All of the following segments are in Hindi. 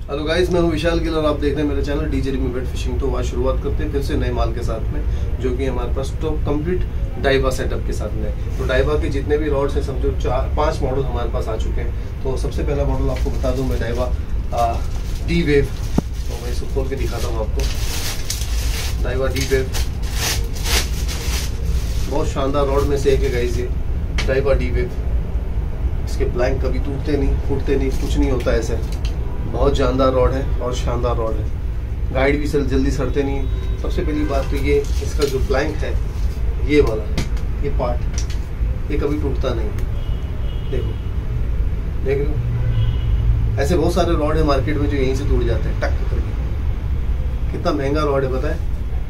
हेलो गाइस, मैं हूं विशाल गिल और आप देख रहे हैं मेरा channel DJ Rimi bait fishing. तो आज शुरुआत करते हैं फिर से नए माल के साथ में, जो कि हमारे पास तो कंप्लीट डाइवा सेटअप के साथ में। तो डाइवा के जितने भी रॉड्स हैं समझो 4-5 मॉडल हमारे पास आ चुके हैं। तो सबसे पहला मॉडल आपको बता दूं मैं, डाइवा डी वेव। तो मैं इसको खोल के दिखाता हूँ आपको। डाइवा डी वेव बहुत शानदार रॉड में से एक है गाइस ये डाइवा डी वेव। इसके ब्लैंक कभी टूटते नहीं, फूटते नहीं, कुछ नहीं होता ऐसे। बहुत जानदार रॉड है और शानदार रॉड है। गाइड भी जल्दी सड़ते नहीं। सबसे पहली बात तो ये, इसका जो ब्लैंक है ये वाला, ये पार्ट, ये कभी टूटता नहीं। देखो, देख रहे हो? ऐसे बहुत सारे रॉड है मार्केट में जो यहीं से टूट जाते हैं टक करके। कितना महंगा रॉड है पता है?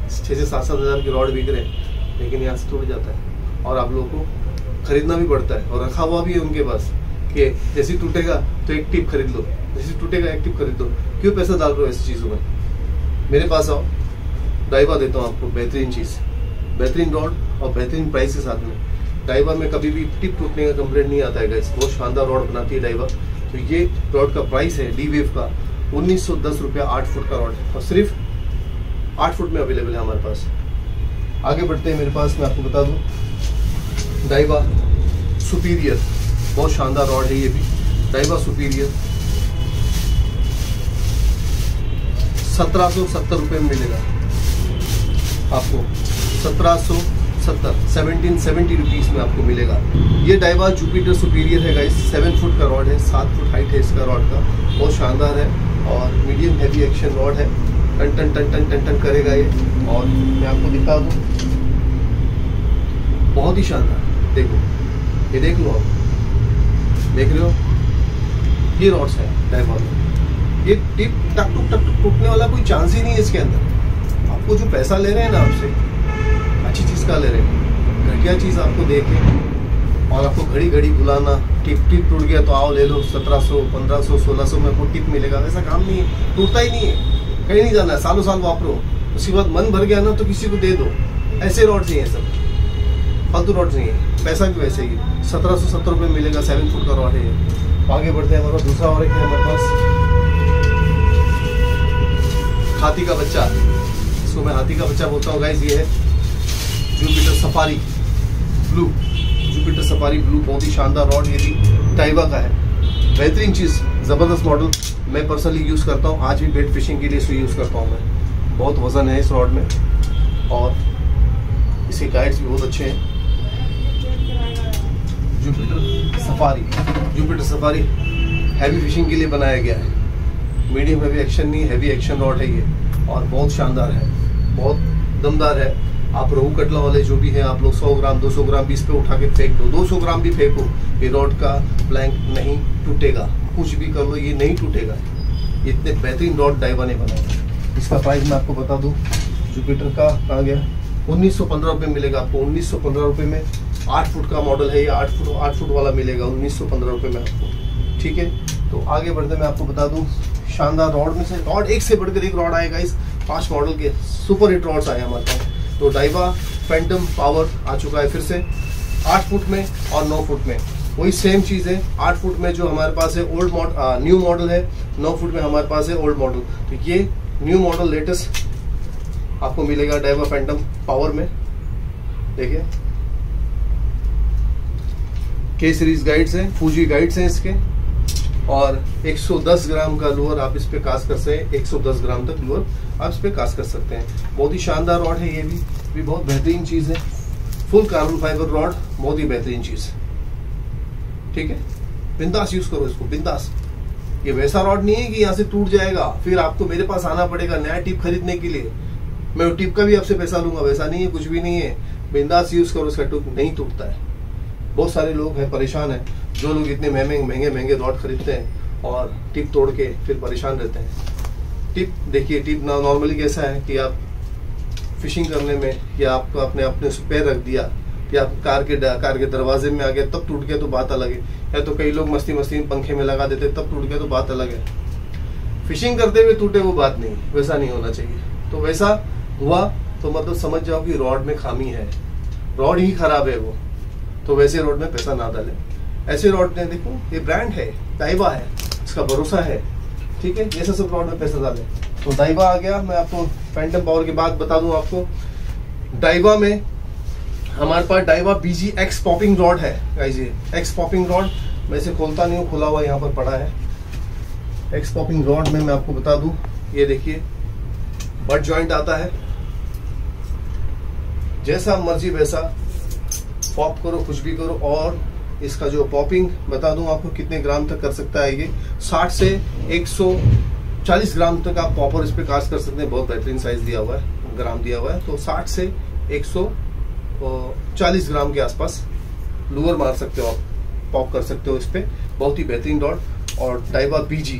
6 से 7 हज़ार के रॉड बिक रहे हैं, लेकिन यहाँ से टूट जाता है और आप लोगों को खरीदना भी पड़ता है। और रखा हुआ भी है उनके पास कि जैसे टूटेगा तो एक टिप खरीद लो, जैसे टूटेगा एक टिप खरीद दो। क्यों पैसा डाल रहे हो ऐसी चीज़ों में? मेरे पास आओ, डाइवा देता हूँ आपको बेहतरीन चीज़, बेहतरीन रॉड और बेहतरीन प्राइस के साथ में। डाइवा में कभी भी टिप टूटने का कंप्लेंट नहीं आता है गाइस। बहुत शानदार रॉड बनाती है डाइवा। तो ये रॉड का प्राइस है डी वेव का 1910 रुपया। 8 फुट का रॉड है और सिर्फ 8 फुट में अवेलेबल है हमारे पास। आगे बढ़ते हैं, मेरे पास मैं आपको बता दूँ डाइवा सुपीरियर। बहुत शानदार रॉड है ये भी, डाइवा सुपीरियर। 1770 रुपये में मिलेगा आपको। 1770 रुपीज में आपको मिलेगा। ये डाइवा जुपिटर सुपीरियर है गाइस। 7 फुट का रॉड है, 7 फुट हाइट है इसका रॉड का। बहुत शानदार है और मीडियम हैवी एक्शन रॉड है। टन टन टन टन टन टन करेगा ये। और मैं आपको दिखा दूं, बहुत ही शानदार। देखो, ये देख लो आप, देख रहे हो? ये रॉड्स है डाइवा में। ये टिप टक टुक टूटने वाला कोई चांस ही नहीं है इसके अंदर। आपको जो पैसा ले रहे हैं ना आपसे, अच्छी चीज़ का ले रहे हैं। घटिया चीज़ आपको दे के और आपको घड़ी घड़ी बुलाना, टिप टूट गया तो आओ ले लो, 1700, 1500, 1600 में आपको टिप मिलेगा। वैसा काम नहीं है, टूटता ही नहीं है। कहीं नहीं जाना है, सालों साल वापरो। उसके बाद मन भर गया ना तो किसी को दे दो। ऐसे रॉड्स ही हैं सब, फालतू रॉड्स नहीं है। पैसा भी वैसे ही 1770 रुपये मिलेगा। 7 फुट का रॉड है ये। आगे बढ़ते हैं, हमारा दूसरा और एक है हमारे पास हाथी का बच्चा। इसको मैं हाथी का बच्चा बोलता हूँ गाइस। ये है Jupiter safari blue. Jupiter safari blue बहुत ही शानदार रॉड ये भी डाइवा का है। बेहतरीन चीज़, ज़बरदस्त मॉडल। मैं पर्सनली यूज़ करता हूँ, आज भी बेट फिशिंग के लिए इसको यूज़ करता हूँ मैं। बहुत वजन है इस रॉड में और इसके गाइड्स भी बहुत अच्छे हैं। जुपिटर सफारी हैवी फिशिंग के लिए बनाया गया है। मीडियम हैवी एक्शन नहीं, हैवी एक्शन रॉड है ये और बहुत शानदार है, बहुत दमदार है। आप रोहू कटला वाले जो भी है, आप लोग 100 ग्राम 200 ग्राम भी इस पे उठा के फेंक दो, 200 ग्राम भी फेंको, ये रॉड का ब्लैंक नहीं टूटेगा। कुछ भी कर लो, ये नहीं टूटेगा। इतने बेहतरीन रॉड डाइवा ने बनाया। इसका प्राइस मैं आपको बता दूं, जुपिटर का कहाँ गया, 1915 रुपये मिलेगा आपको। 1915 रुपये में 8 फुट का मॉडल है ये। 8 फुट वाला मिलेगा 1915 रुपये में आपको। ठीक है, तो आगे बढ़ते मैं आपको बता दूं शानदार रॉड में से रॉड, एक से बढ़कर एक रॉड आएगा इस 5 मॉडल के सुपर हिट रॉड्स आए हमारे पास। तो डाइवा फैंटम पावर आ चुका है फिर से 8 फुट में और 9 फुट में। वही सेम चीज़ है। 8 फुट में जो हमारे पास है न्यू मॉडल है, 9 फुट में हमारे पास है ओल्ड मॉडल। तो ये न्यू मॉडल लेटेस्ट आपको मिलेगा डाइवा फैंटम पावर में। देखिए, के सीरीज गाइड्स हैं, फूजी गाइड्स हैं इसके। और 110 ग्राम का लूअर आप इस पे कास्ट कर सकते हैं। 110 ग्राम तक लूअर आप इस पे कास्ट कर सकते हैं। बहुत ही शानदार रॉड है ये भी बहुत बेहतरीन चीज़ है। फुल कार्बन फाइबर रॉड, बहुत ही बेहतरीन चीज़। ठीक है, बिंदास यूज करो इसको, बिंदास। ये वैसा रॉड नहीं है कि यहाँ से टूट जाएगा फिर आपको मेरे पास आना पड़ेगा नया टिप खरीदने के लिए, मैं टिप का भी आपसे पैसा लूंगा। वैसा नहीं है, कुछ भी नहीं है। बिंदास यूज करो, इसका टिप नहीं टूटता है। बहुत सारे लोग हैं परेशान हैं, जो लोग इतने महंगे रॉड खरीदते हैं और टिप तोड़ के फिर परेशान रहते हैं। टिप देखिए, टिप नॉर्मली कैसा है कि आप फिशिंग करने में या आपको अपने पैर रख दिया या आप कार के दरवाजे में आ गया तब टूट गया तो बात अलग है। या तो कई लोग मस्ती में पंखे में लगा देते तब टूट गया तो बात अलग है। फिशिंग करते हुए टूटे वो बात नहीं, वैसा नहीं होना चाहिए। तो वैसा हुआ तो मतलब समझ जाओ कि रॉड में खामी है, रॉड ही खराब है वो। तो वैसे रॉड में पैसा ना डालें। ऐसे रॉड ने देखो, ये ब्रांड है, डाइवा है, इसका भरोसा है। ठीक है, ये सब रॉड में पैसा डालें। तो डाइवा आ गया। मैं आपको फैंटम पावर की बात बता दूं आपको, डाइवा में हमारे पास डाइवा बीजी एक्स पॉपिंग रॉड है गाइस। ये एक्स पॉपिंग रॉड मैं इसे खोलता नहीं हूँ, खुला हुआ यहाँ पर पड़ा है। एक्स पॉपिंग रॉड में मैं आपको बता दूं, ये देखिए बट जॉइंट आता है, जैसा मर्जी वैसा पॉप करो, कुछ भी करो। और इसका जो पॉपिंग बता दूं आपको कितने ग्राम तक कर सकता है ये, 60 से 140 ग्राम तक आप पॉपर इस पे कास्ट कर सकते हैं। बहुत बेहतरीन साइज दिया हुआ है, ग्राम दिया हुआ है। तो 60 से 140 ग्राम के आसपास लूअर मार सकते हो आप, पॉप कर सकते हो इस पे। बहुत ही बेहतरीन रॉड। और डाइवा बीजी,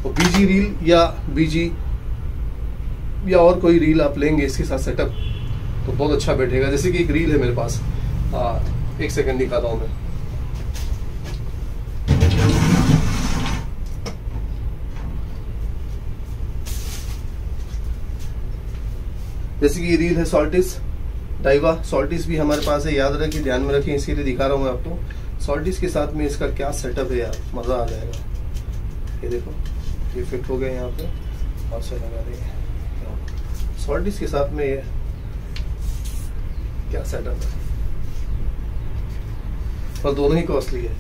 तो बीजी रील या बीजी या और कोई रील आप लेंगे इसके साथ सेटअप तो बहुत अच्छा बैठेगा। जैसे कि एक रील है मेरे पास, एक सेकंड दिखाता हूं मैं। जैसे कि ये रील है सॉल्टिस, डाइवा सॉल्टिस भी हमारे पास है, याद रखिए, ध्यान में रखिए, इसके लिए दिखा रहा हूं मैं आपको। सॉल्टिस के साथ में इसका क्या सेटअप है यार, मजा आ जाएगा। ये देखो, ये फिट हो गया यहाँ पे और से लगा देंगे। सॉल्टिस के साथ में ये क्या सेटअप है, और दोनों ही कॉस्टली है।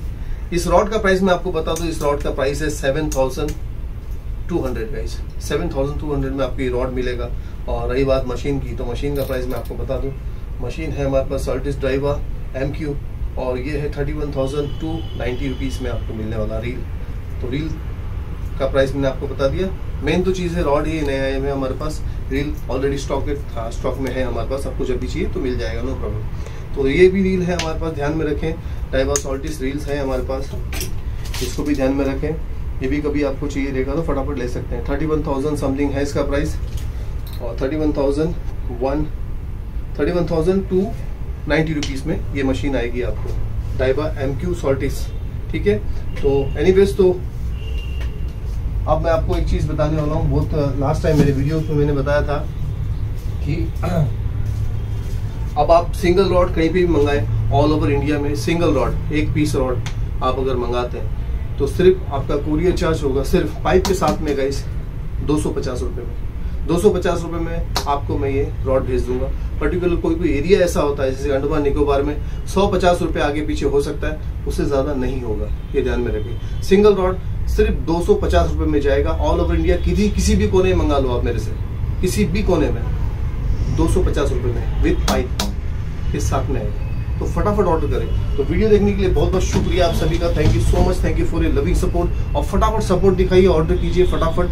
इस रॉड का प्राइस मैं आपको बता दूं, इस रॉड का प्राइस है 7200 गाइस। 7200 में आपको ये रॉड मिलेगा। और रही बात मशीन की, तो मशीन का प्राइस मैं आपको बता दूं, मशीन है हमारे पास सॉल्टिस डाइवा MQ, और ये है 31,290 रुपीज में आपको मिलने वाला रील। तो रील का प्राइस मैंने आपको बता दिया। मेन तो चीज़ है रॉड, ही नया आए हुए हमारे पास। रील ऑलरेडी स्टॉक में है हमारे पास, आपको जब भी चाहिए तो मिल जाएगा, नो प्रॉब्लम। तो ये भी रील है हमारे पास, ध्यान में रखें। डाइवा सॉल्टिस रील्स है हमारे पास, इसको भी ध्यान में रखें। ये भी कभी आपको चाहिए रहेगा तो फटाफट ले सकते हैं। 31,000 समथिंग है इसका प्राइस, और 31,290 रुपीज में ये मशीन आएगी आपको, डाइवा MQ सॉल्टिस। ठीक है, तो एनीवेज, तो अब मैं आपको एक चीज बताने वाला हूँ। बहुत लास्ट टाइम मेरे वीडियो में मैंने बताया था कि अब आप सिंगल रॉड कहीं पे भी मंगाए, ऑल ओवर इंडिया में सिंगल रॉड, एक पीस रॉड आप अगर मंगाते हैं तो सिर्फ आपका कुरियर चार्ज होगा, सिर्फ पाइप के साथ में गाइस 250 रुपये में। 250 रुपये में आपको मैं ये रॉड भेज दूंगा। पर्टिकुलर कोई एरिया ऐसा होता है जैसे अंडमान निकोबार में 150 रुपये आगे पीछे हो सकता है, उससे ज्यादा नहीं होगा, ये ध्यान में रखिए। सिंगल रॉड सिर्फ 250 रुपये में जाएगा, ऑल ओवर इंडिया किसी भी कोने में मंगा लो आप मेरे से, किसी भी कोने में 250 रुपये में विद पाइप के साथ में आएगा। तो फटाफट ऑर्डर करें। तो वीडियो देखने के लिए बहुत बहुत शुक्रिया आप सभी का, thank you so much, thank you for your loving support. और फटाफट सपोर्ट दिखाइए, ऑर्डर कीजिए फटाफट।